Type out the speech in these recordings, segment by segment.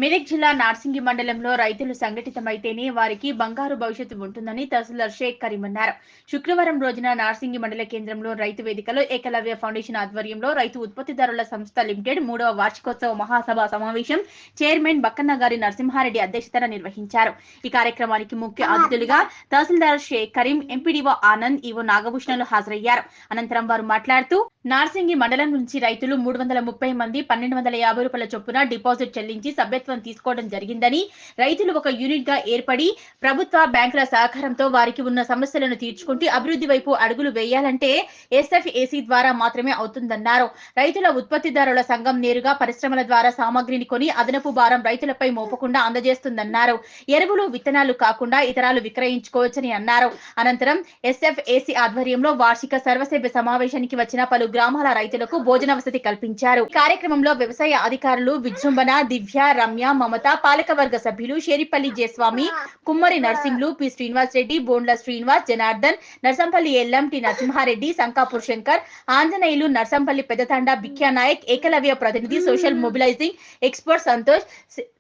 మెదక్ జిల్లా నార్సింగి మండలంలో రైతులు సంఘటితమైతేనే వారికి బంగారు భవిష్యత్తు ఉంటుందని తహసీల్దార్ షేక్ కరీం అన్నారు. శుక్రవారం రోజున నార్సింగి మండల కేంద్రంలో రైతు వేదికలో ఏకలవ్య ఫౌండేషన్ ఆధ్వర్యంలో రైతు ఉత్పత్తిదారుల సంస్థ లిమిటెడ్ 3వ వార్షికోత్సవ మహాసభ సమావేశం చైర్మన్ బక్కన్న గారి నరసింహారెడ్డి అధ్యక్షతన నిర్వహించారు. ఈ కార్యక్రమానికి ముఖ్య అతిథులుగా తహసీల్దార్ షేక్ కరీం, ఎంపీడీఓ ఆనంద్, ఈవో నాగభూషణలు హాజరయ్యారు. అనంతరం వారు మాట్లాడుతూ నార్సింగి మండలం నుంచి రైతులు 330 మంది 1250 రూపాయల చొప్పున డిపాజిట్ చెల్లించి సభ్యత్వం తీసుకోవడం జరిగిందని, రైతులు ఒక యూనిట్ గా ఏర్పడి ప్రభుత్వ బ్యాంకుల సహకారంతో వారికి ఉన్న సమస్యలను తీర్చుకుంటూ అభివృద్ధి వైపు అడుగులు వేయాలంటే ఎస్ఎఫ్ఏసీ ద్వారా మాత్రమే అవుతుందన్నారు. రైతుల ఉత్పత్తిదారుల సంఘం నేరుగా పరిశ్రమల ద్వారా సామాగ్రిని కొని అదనపు భారం రైతులపై మోపకుండా అందజేస్తుందన్నారు. ఎరువులు, విత్తనాలు కాకుండా ఇతరాలు విక్రయించుకోవచ్చని అన్నారు. అనంతరం ఎస్ఎఫ్ఏసీ ఆధ్వర్యంలో వార్షిక సర్వసభ్య సమావేశానికి వచ్చిన పలు గ్రామాల రైతులకు భోజన వసతి కల్పించారు. కార్యక్రమంలో వ్యవసాయ అధికారులు విజృంభణ, దివ్య, రమ్య, మమత, పాలకవర్గ సభ్యులు షేరిపల్లి జయస్వామి, కుమ్మరి నర్సింహులు, పి శ్రీనివాస్ రెడ్డి, బోండ్ల శ్రీనివాస్, జనార్దన్, నర్సంపల్లి ఎల్లం, టి నరసింహారెడ్డి, సంకాపూర్ శంకర్, ఆంజనేయులు, నర్సంపల్లి పెద్దతండ బిఖ్యా నాయక్, ఏకలవ్య ప్రతినిధి, social mobilising expert Santosh,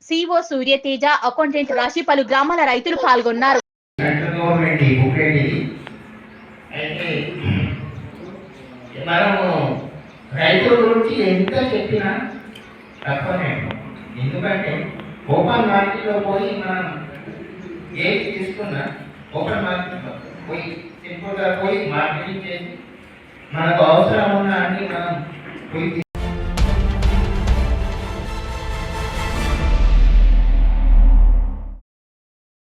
CO Suryateja, accountant Rashi, పలు గ్రామాల రైతులు పాల్గొన్నారు. మనము రైతుల గురించి ఎంత చెప్పినా తప్పనే. ఎందుకంటే ఓపెన్ మార్కెట్లో పోయి మనం ఏది తీసుకున్నా ఓపెన్ మార్కెట్లో పోయి సింపుల్గా పోయి మార్కెటింగ్ చేసి మనకు అవసరం ఉన్న అన్ని మనం పోయి